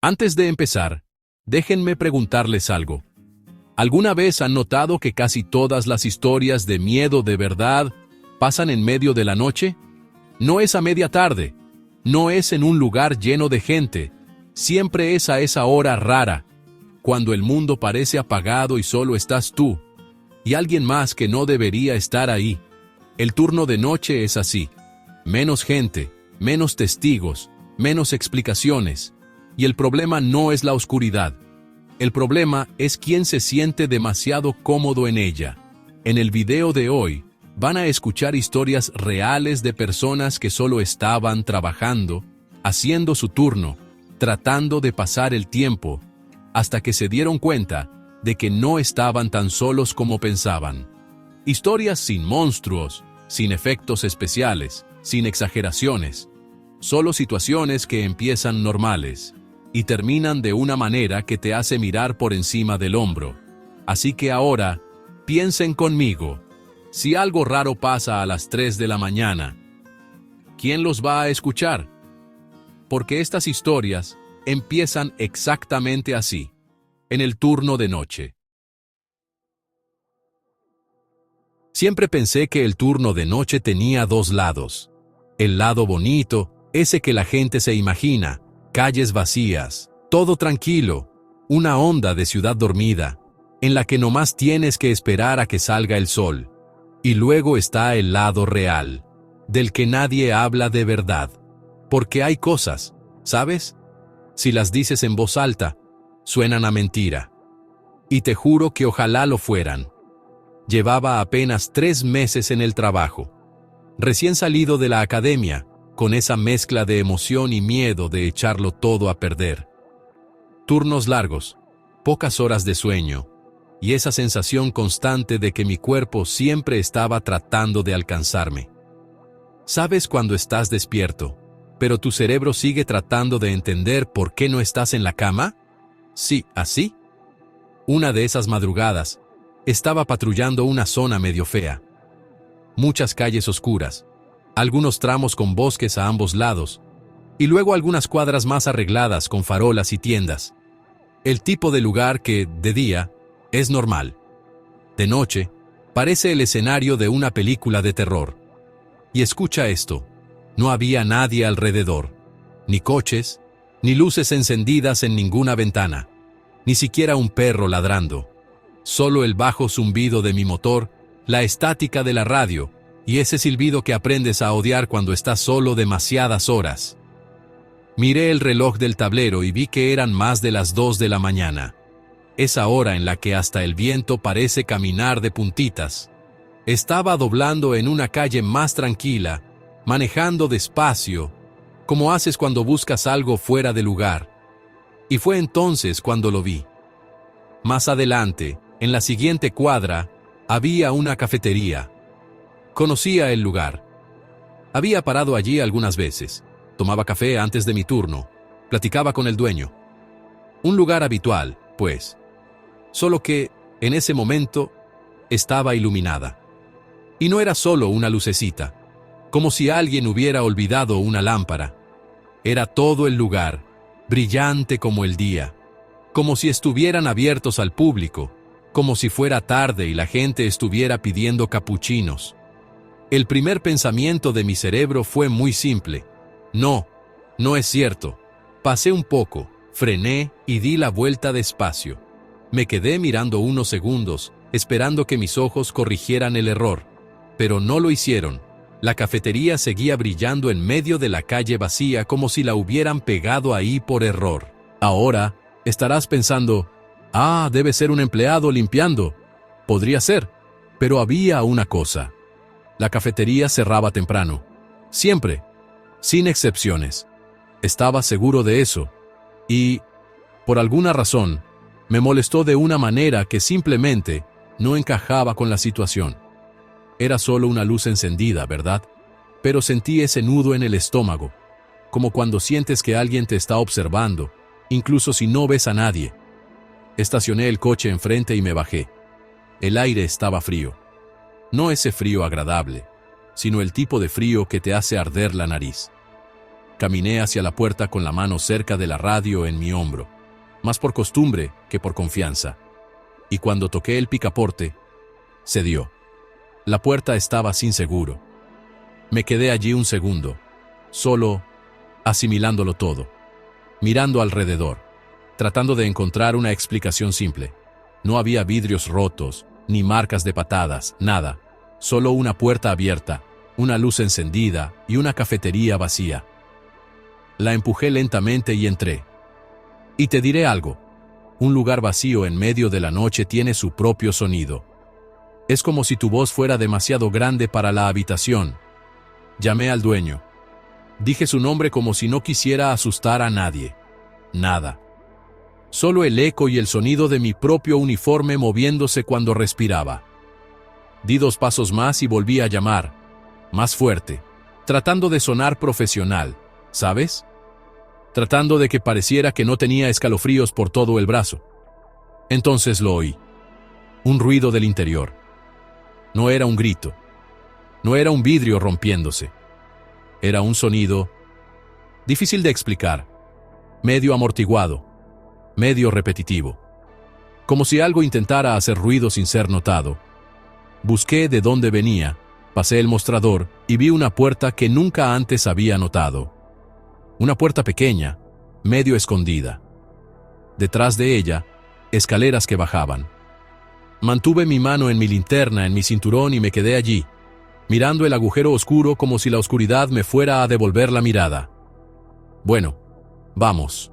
Antes de empezar, déjenme preguntarles algo. ¿Alguna vez han notado que casi todas las historias de miedo de verdad pasan en medio de la noche? No es a media tarde, no es en un lugar lleno de gente, siempre es a esa hora rara, cuando el mundo parece apagado y solo estás tú, y alguien más que no debería estar ahí. El turno de noche es así. Menos gente, menos testigos, menos explicaciones. Y el problema no es la oscuridad. El problema es quién se siente demasiado cómodo en ella. En el video de hoy, van a escuchar historias reales de personas que solo estaban trabajando, haciendo su turno, tratando de pasar el tiempo, hasta que se dieron cuenta de que no estaban tan solos como pensaban. Historias sin monstruos, sin efectos especiales, sin exageraciones. Solo situaciones que empiezan normales y terminan de una manera que te hace mirar por encima del hombro. Así que ahora, piensen conmigo. Si algo raro pasa a las 3 de la mañana, ¿quién los va a escuchar? Porque estas historias empiezan exactamente así, en el turno de noche. Siempre pensé que el turno de noche tenía dos lados. El lado bonito, ese que la gente se imagina, calles vacías, todo tranquilo, una onda de ciudad dormida, en la que nomás tienes que esperar a que salga el sol. Y luego está el lado real, del que nadie habla de verdad. Porque hay cosas, ¿sabes? Si las dices en voz alta, suenan a mentira. Y te juro que ojalá lo fueran. Llevaba apenas 3 meses en el trabajo. Recién salido de la academia, con esa mezcla de emoción y miedo de echarlo todo a perder. Turnos largos, pocas horas de sueño, y esa sensación constante de que mi cuerpo siempre estaba tratando de alcanzarme. ¿Sabes cuando estás despierto, pero tu cerebro sigue tratando de entender por qué no estás en la cama? Sí, así. Una de esas madrugadas, estaba patrullando una zona medio fea. Muchas calles oscuras, algunos tramos con bosques a ambos lados, y luego algunas cuadras más arregladas con farolas y tiendas. El tipo de lugar que, de día, es normal. De noche, parece el escenario de una película de terror. Y escucha esto, no había nadie alrededor, ni coches, ni luces encendidas en ninguna ventana, ni siquiera un perro ladrando. Solo el bajo zumbido de mi motor, la estática de la radio, y ese silbido que aprendes a odiar cuando estás solo demasiadas horas. Miré el reloj del tablero y vi que eran más de las 2 de la mañana. Esa hora en la que hasta el viento parece caminar de puntitas. Estaba doblando en una calle más tranquila, manejando despacio, como haces cuando buscas algo fuera de lugar. Y fue entonces cuando lo vi. Más adelante, en la siguiente cuadra, había una cafetería. Conocía el lugar. Había parado allí algunas veces. Tomaba café antes de mi turno. Platicaba con el dueño. Un lugar habitual, pues. Solo que, en ese momento, estaba iluminada. Y no era solo una lucecita, como si alguien hubiera olvidado una lámpara. Era todo el lugar, brillante como el día, como si estuvieran abiertos al público, como si fuera tarde y la gente estuviera pidiendo capuchinos. El primer pensamiento de mi cerebro fue muy simple. No, no es cierto. Pasé un poco, frené y di la vuelta despacio. Me quedé mirando unos segundos, esperando que mis ojos corrigieran el error. Pero no lo hicieron. La cafetería seguía brillando en medio de la calle vacía como si la hubieran pegado ahí por error. Ahora, estarás pensando, debe ser un empleado limpiando. Podría ser, pero había una cosa. La cafetería cerraba temprano. Siempre. Sin excepciones. Estaba seguro de eso. Y, por alguna razón, me molestó de una manera que simplemente no encajaba con la situación. Era solo una luz encendida, ¿verdad? Pero sentí ese nudo en el estómago, como cuando sientes que alguien te está observando, incluso si no ves a nadie. Estacioné el coche enfrente y me bajé. El aire estaba frío. No ese frío agradable, sino el tipo de frío que te hace arder la nariz. Caminé hacia la puerta con la mano cerca de la radio en mi hombro, más por costumbre que por confianza. Y cuando toqué el picaporte, cedió. La puerta estaba sin seguro. Me quedé allí un segundo, solo asimilándolo todo, mirando alrededor, tratando de encontrar una explicación simple. No había vidrios rotos, ni marcas de patadas, nada. Solo una puerta abierta, una luz encendida y una cafetería vacía. La empujé lentamente y entré. Y te diré algo. Un lugar vacío en medio de la noche tiene su propio sonido. Es como si tu voz fuera demasiado grande para la habitación. Llamé al dueño. Dije su nombre como si no quisiera asustar a nadie. Nada. Solo el eco y el sonido de mi propio uniforme moviéndose cuando respiraba. Di 2 pasos más y volví a llamar, más fuerte, tratando de sonar profesional, ¿sabes? Tratando de que pareciera que no tenía escalofríos por todo el brazo. Entonces lo oí. Un ruido del interior. No era un grito. No era un vidrio rompiéndose. Era un sonido difícil de explicar, medio amortiguado, medio repetitivo. Como si algo intentara hacer ruido sin ser notado. Busqué de dónde venía, pasé el mostrador y vi una puerta que nunca antes había notado. Una puerta pequeña, medio escondida. Detrás de ella, escaleras que bajaban. Mantuve mi mano en mi linterna en mi cinturón y me quedé allí, mirando el agujero oscuro como si la oscuridad me fuera a devolver la mirada. Bueno, vamos.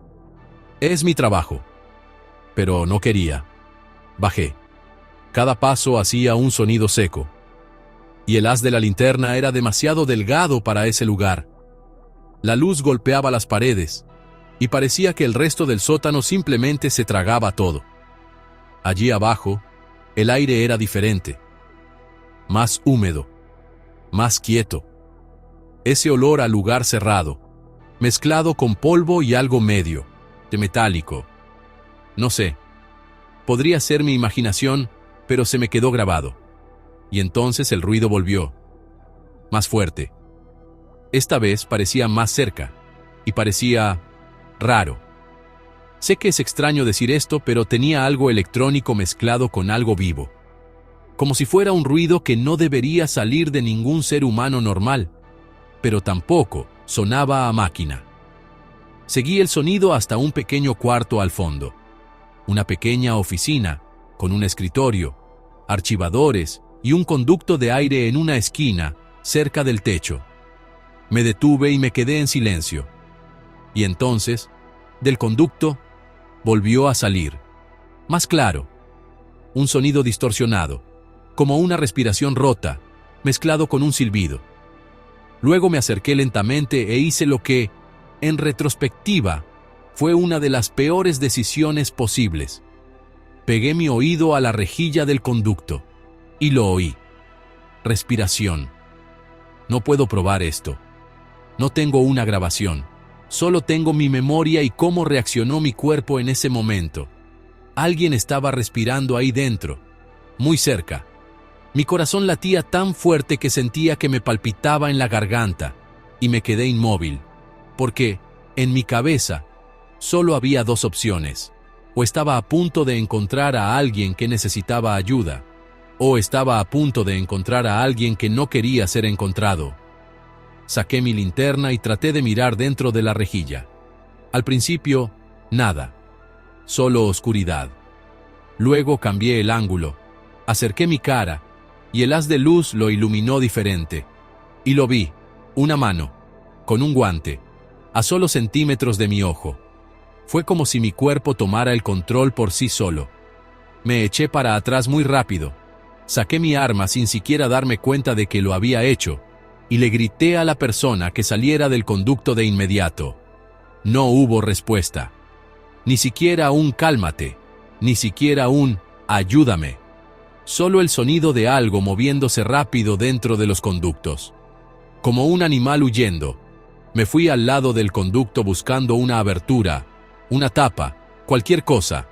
Es mi trabajo. Pero no quería. Bajé. Cada paso hacía un sonido seco. Y el haz de la linterna era demasiado delgado para ese lugar. La luz golpeaba las paredes, y parecía que el resto del sótano simplemente se tragaba todo. Allí abajo, el aire era diferente. Más húmedo. Más quieto. Ese olor a lugar cerrado, mezclado con polvo y algo medio, de metálico. No sé. Podría ser mi imaginación, pero se me quedó grabado. Y entonces el ruido volvió. Más fuerte. Esta vez parecía más cerca, y parecía raro. Sé que es extraño decir esto, pero tenía algo electrónico mezclado con algo vivo. Como si fuera un ruido que no debería salir de ningún ser humano normal, pero tampoco sonaba a máquina. Seguí el sonido hasta un pequeño cuarto al fondo. Una pequeña oficina, con un escritorio, archivadores y un conducto de aire en una esquina, cerca del techo. Me detuve y me quedé en silencio. Y entonces, del conducto, volvió a salir. Más claro. Un sonido distorsionado, como una respiración rota, mezclado con un silbido. Luego me acerqué lentamente e hice lo que, en retrospectiva, fue una de las peores decisiones posibles. Pegué mi oído a la rejilla del conducto, y lo oí. Respiración. No puedo probar esto. No tengo una grabación. Solo tengo mi memoria y cómo reaccionó mi cuerpo en ese momento. Alguien estaba respirando ahí dentro, muy cerca. Mi corazón latía tan fuerte que sentía que me palpitaba en la garganta, y me quedé inmóvil, porque, en mi cabeza, solo había 2 opciones. O estaba a punto de encontrar a alguien que necesitaba ayuda, o estaba a punto de encontrar a alguien que no quería ser encontrado. Saqué mi linterna y traté de mirar dentro de la rejilla. Al principio, nada. Solo oscuridad. Luego cambié el ángulo, acerqué mi cara, y el haz de luz lo iluminó diferente. Y lo vi, una mano, con un guante, a solo centímetros de mi ojo. Fue como si mi cuerpo tomara el control por sí solo. Me eché para atrás muy rápido. Saqué mi arma sin siquiera darme cuenta de que lo había hecho, y le grité a la persona que saliera del conducto de inmediato. No hubo respuesta. Ni siquiera un cálmate, ni siquiera un ayúdame. Solo el sonido de algo moviéndose rápido dentro de los conductos. Como un animal huyendo, me fui al lado del conducto buscando una abertura, una tapa, cualquier cosa.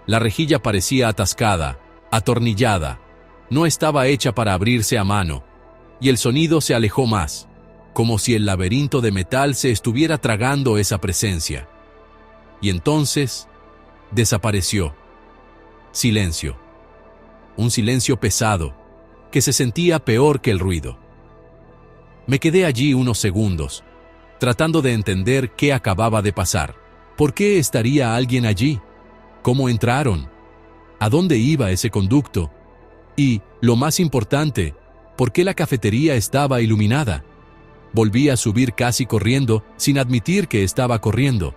La rejilla parecía atascada, atornillada. No estaba hecha para abrirse a mano. Y el sonido se alejó más. como si el laberinto de metal se estuviera tragando esa presencia. Y entonces, desapareció. Silencio. Un silencio pesado, que se sentía peor que el ruido. Me quedé allí unos segundos, tratando de entender qué acababa de pasar. ¿Por qué estaría alguien allí? ¿Cómo entraron? ¿A dónde iba ese conducto? Y, lo más importante, ¿por qué la cafetería estaba iluminada? Volví a subir casi corriendo, sin admitir que estaba corriendo.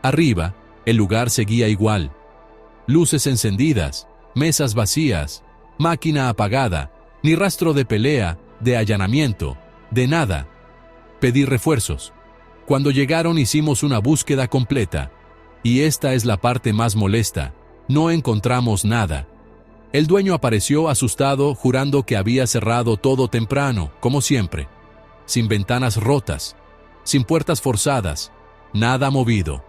Arriba, el lugar seguía igual. Luces encendidas, mesas vacías, máquina apagada, ni rastro de pelea, de allanamiento, de nada. Pedí refuerzos. Cuando llegaron hicimos una búsqueda completa. Y esta es la parte más molesta. No encontramos nada. El dueño apareció asustado, jurando que había cerrado todo temprano, como siempre. Sin ventanas rotas, sin puertas forzadas, nada movido.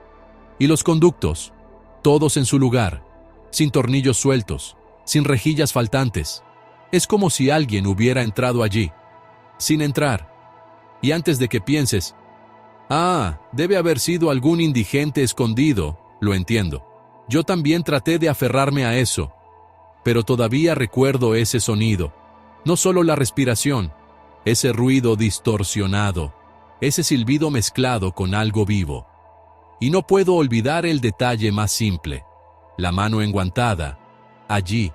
Y los conductos, todos en su lugar, sin tornillos sueltos, sin rejillas faltantes. Es como si alguien hubiera entrado allí, sin entrar. Y antes de que pienses, debe haber sido algún indigente escondido, lo entiendo. Yo también traté de aferrarme a eso. Pero todavía recuerdo ese sonido. No solo la respiración, ese ruido distorsionado, ese silbido mezclado con algo vivo. Y no puedo olvidar el detalle más simple. La mano enguantada, allí,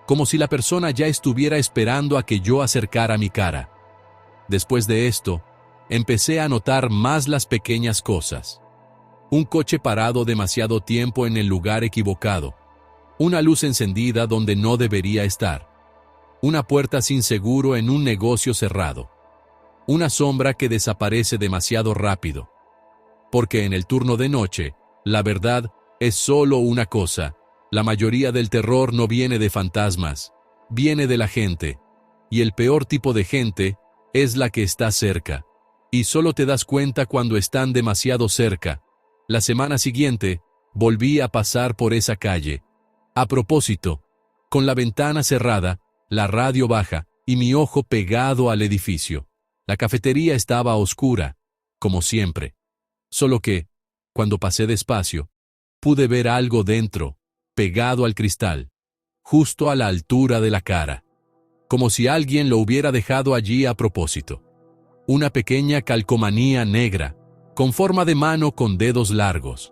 como si la persona ya estuviera esperando a que yo acercara mi cara. Después de esto, empecé a notar más las pequeñas cosas. Un coche parado demasiado tiempo en el lugar equivocado. Una luz encendida donde no debería estar. Una puerta sin seguro en un negocio cerrado. Una sombra que desaparece demasiado rápido. Porque en el turno de noche, la verdad es solo una cosa. La mayoría del terror no viene de fantasmas, viene de la gente. Y el peor tipo de gente es la que está cerca. Y solo te das cuenta cuando están demasiado cerca. La semana siguiente, volví a pasar por esa calle. A propósito, con la ventana cerrada, la radio baja y mi ojo pegado al edificio. La cafetería estaba oscura, como siempre. Solo que, cuando pasé despacio, pude ver algo dentro, pegado al cristal, justo a la altura de la cara. Como si alguien lo hubiera dejado allí a propósito. Una pequeña calcomanía negra, con forma de mano con dedos largos.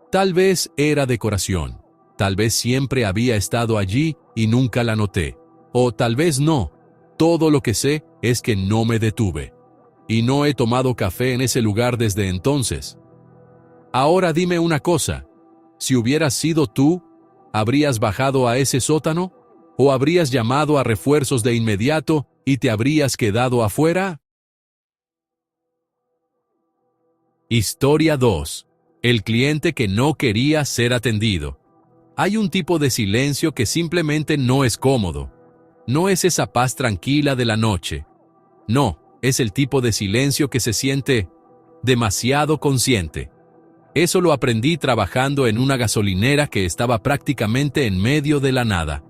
Tal vez era decoración. Tal vez siempre había estado allí y nunca la noté. O tal vez no. Todo lo que sé es que no me detuve. Y no he tomado café en ese lugar desde entonces. Ahora dime una cosa. Si hubieras sido tú, ¿habrías bajado a ese sótano? ¿O habrías llamado a refuerzos de inmediato y te habrías quedado afuera? Historia 2. El cliente que no quería ser atendido. Hay un tipo de silencio que simplemente no es cómodo. No es esa paz tranquila de la noche. No, es el tipo de silencio que se siente demasiado consciente. Eso lo aprendí trabajando en una gasolinera que estaba prácticamente en medio de la nada.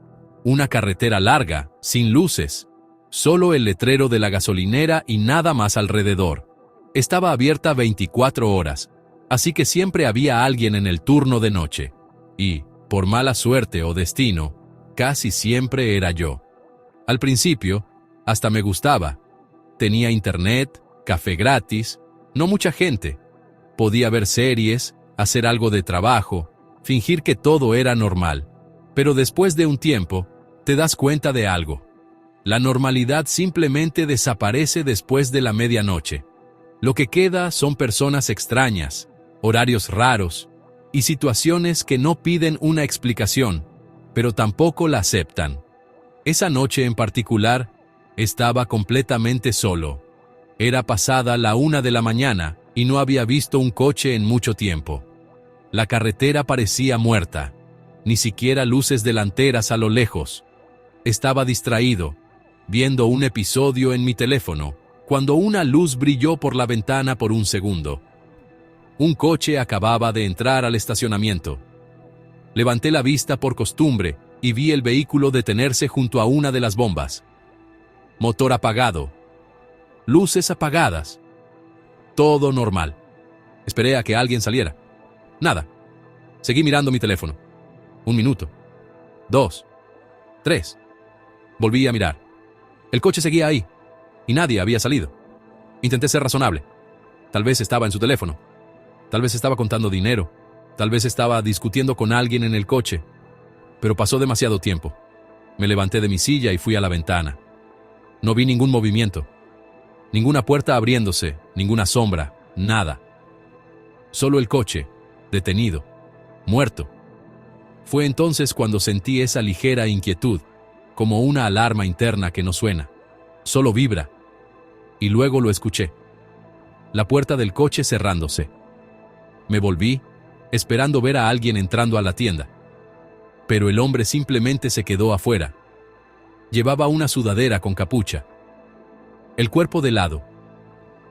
Una carretera larga, sin luces. Solo el letrero de la gasolinera y nada más alrededor. Estaba abierta 24 horas, así que siempre había alguien en el turno de noche. Y, por mala suerte o destino, casi siempre era yo. Al principio, hasta me gustaba. Tenía internet, café gratis, no mucha gente. Podía ver series, hacer algo de trabajo, fingir que todo era normal. Pero después de un tiempo, te das cuenta de algo. La normalidad simplemente desaparece después de la medianoche. Lo que queda son personas extrañas, horarios raros y situaciones que no piden una explicación, pero tampoco la aceptan. Esa noche en particular, estaba completamente solo. Era pasada la 1 de la mañana y no había visto un coche en mucho tiempo. La carretera parecía muerta, ni siquiera luces delanteras a lo lejos. Estaba distraído, viendo un episodio en mi teléfono, cuando una luz brilló por la ventana por un segundo. Un coche acababa de entrar al estacionamiento. Levanté la vista por costumbre y vi el vehículo detenerse junto a una de las bombas. Motor apagado. luces apagadas. Todo normal. Esperé a que alguien saliera. Nada. Seguí mirando mi teléfono. 1 minuto. 2. 3. Volví a mirar. El coche seguía ahí, y nadie había salido. Intenté ser razonable. Tal vez estaba en su teléfono. Tal vez estaba contando dinero. Tal vez estaba discutiendo con alguien en el coche. Pero pasó demasiado tiempo. Me levanté de mi silla y fui a la ventana. No vi ningún movimiento. Ninguna puerta abriéndose, ninguna sombra, nada. Solo el coche, detenido, muerto. Fue entonces cuando sentí esa ligera inquietud, como una alarma interna que no suena, solo vibra. Y luego lo escuché. La puerta del coche cerrándose. Me volví, esperando ver a alguien entrando a la tienda. Pero el hombre simplemente se quedó afuera. Llevaba una sudadera con capucha. El cuerpo de lado.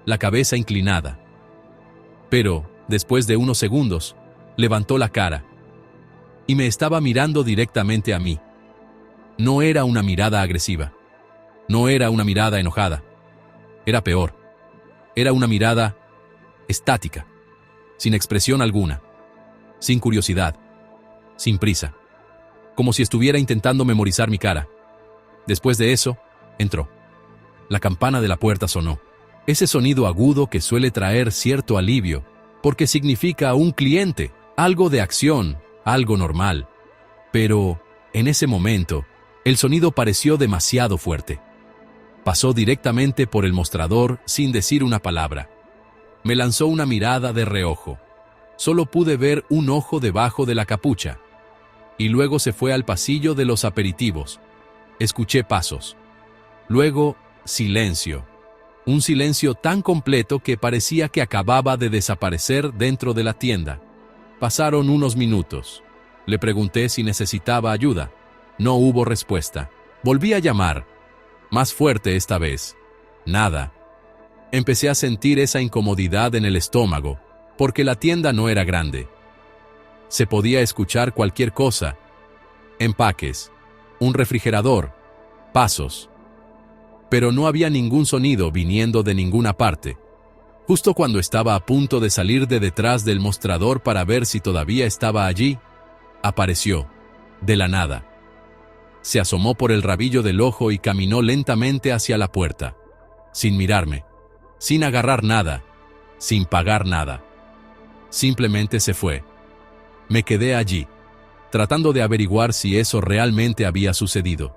La cabeza inclinada. Pero, después de unos segundos, levantó la cara. Y me estaba mirando directamente a mí. No era una mirada agresiva. No era una mirada enojada. Era peor. Era una mirada estática, sin expresión alguna, sin curiosidad, sin prisa, como si estuviera intentando memorizar mi cara. Después de eso, entró. La campana de la puerta sonó. Ese sonido agudo que suele traer cierto alivio, porque significa un cliente, algo de acción, algo normal. Pero, en ese momento, el sonido pareció demasiado fuerte. Pasó directamente por el mostrador sin decir una palabra. Me lanzó una mirada de reojo. Solo pude ver un ojo debajo de la capucha. Y luego se fue al pasillo de los aperitivos. Escuché pasos. Luego, silencio. Un silencio tan completo que parecía que acababa de desaparecer dentro de la tienda. Pasaron unos minutos. Le pregunté si necesitaba ayuda. No hubo respuesta. Volví a llamar. Más fuerte esta vez. Nada. Empecé a sentir esa incomodidad en el estómago, porque la tienda no era grande. Se podía escuchar cualquier cosa. Empaques, un refrigerador, pasos. Pero no había ningún sonido viniendo de ninguna parte. Justo cuando estaba a punto de salir de detrás del mostrador para ver si todavía estaba allí, apareció, de la nada. Se asomó por el rabillo del ojo y caminó lentamente hacia la puerta, sin mirarme, sin agarrar nada, sin pagar nada. Simplemente se fue. Me quedé allí, tratando de averiguar si eso realmente había sucedido.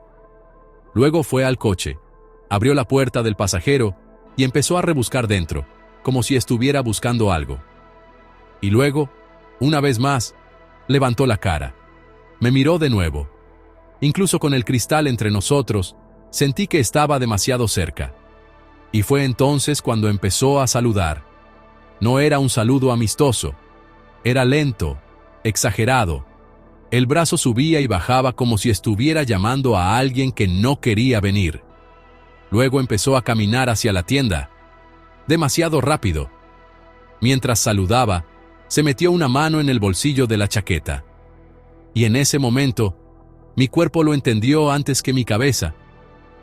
Luego fue al coche, abrió la puerta del pasajero y empezó a rebuscar dentro, como si estuviera buscando algo. Y luego, una vez más, levantó la cara. Me miró de nuevo. Incluso con el cristal entre nosotros, sentí que estaba demasiado cerca. Y fue entonces cuando empezó a saludar. No era un saludo amistoso. Era lento, exagerado. El brazo subía y bajaba como si estuviera llamando a alguien que no quería venir. Luego empezó a caminar hacia la tienda. Demasiado rápido. Mientras saludaba, se metió una mano en el bolsillo de la chaqueta. Y en ese momento, mi cuerpo lo entendió antes que mi cabeza.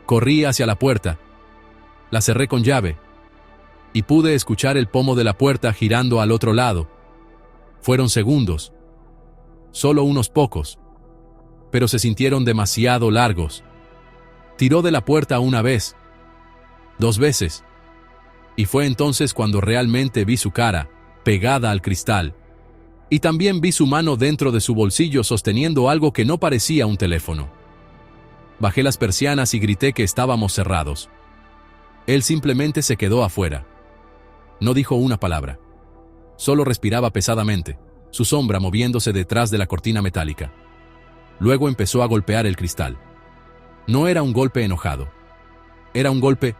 Corrí hacia la puerta. La cerré con llave. Y pude escuchar el pomo de la puerta girando al otro lado. Fueron segundos. Solo unos pocos. Pero se sintieron demasiado largos. Tiró de la puerta una vez. 2 veces. Y fue entonces cuando realmente vi su cara, pegada al cristal. Y también vi su mano dentro de su bolsillo sosteniendo algo que no parecía un teléfono. Bajé las persianas y grité que estábamos cerrados. Él simplemente se quedó afuera. No dijo una palabra. Solo respiraba pesadamente, su sombra moviéndose detrás de la cortina metálica. Luego empezó a golpear el cristal. No era un golpe enojado. Era un golpe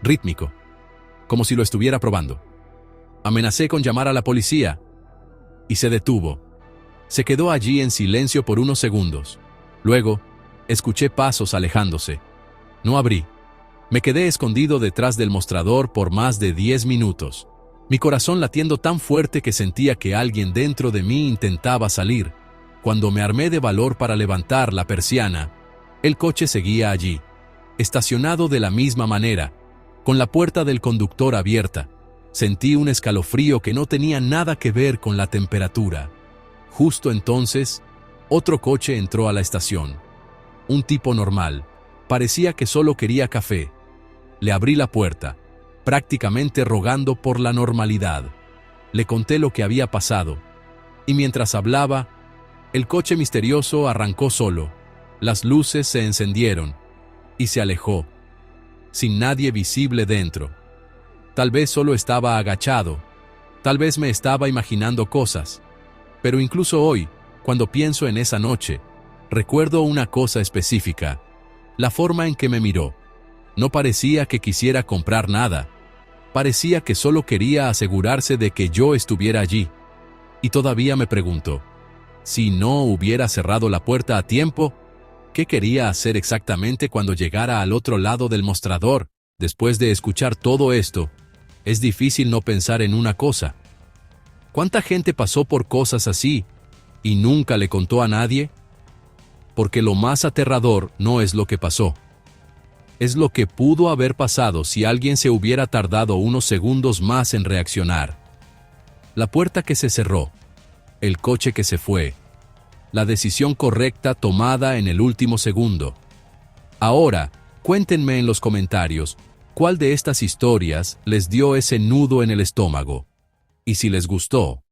rítmico, como si lo estuviera probando. Amenacé con llamar a la policía. Y se detuvo. Se quedó allí en silencio por unos segundos. Luego, escuché pasos alejándose. No abrí. Me quedé escondido detrás del mostrador por más de 10 minutos. Mi corazón latiendo tan fuerte que sentía que alguien dentro de mí intentaba salir. Cuando me armé de valor para levantar la persiana, el coche seguía allí, estacionado de la misma manera, Con la puerta del conductor abierta, sentí un escalofrío que no tenía nada que ver con la temperatura. Justo entonces, otro coche entró a la estación. Un tipo normal. Parecía que solo quería café. Le abrí la puerta, prácticamente rogando por la normalidad. Le conté lo que había pasado. Y mientras hablaba, el coche misterioso arrancó solo. Las luces se encendieron y se alejó, sin nadie visible dentro. Tal vez solo estaba agachado, tal vez me estaba imaginando cosas. Pero incluso hoy, cuando pienso en esa noche, recuerdo una cosa específica: la forma en que me miró. No parecía que quisiera comprar nada. Parecía que solo quería asegurarse de que yo estuviera allí. Y todavía me pregunto, si no hubiera cerrado la puerta a tiempo, ¿qué quería hacer exactamente cuando llegara al otro lado del mostrador? Después de escuchar todo esto, es difícil no pensar en una cosa. ¿Cuánta gente pasó por cosas así y nunca le contó a nadie? Porque lo más aterrador no es lo que pasó. Es lo que pudo haber pasado si alguien se hubiera tardado unos segundos más en reaccionar. La puerta que se cerró, el coche que se fue, la decisión correcta tomada en el último segundo. Ahora, cuéntenme en los comentarios, ¿cuál de estas historias les dio ese nudo en el estómago? Y si les gustó,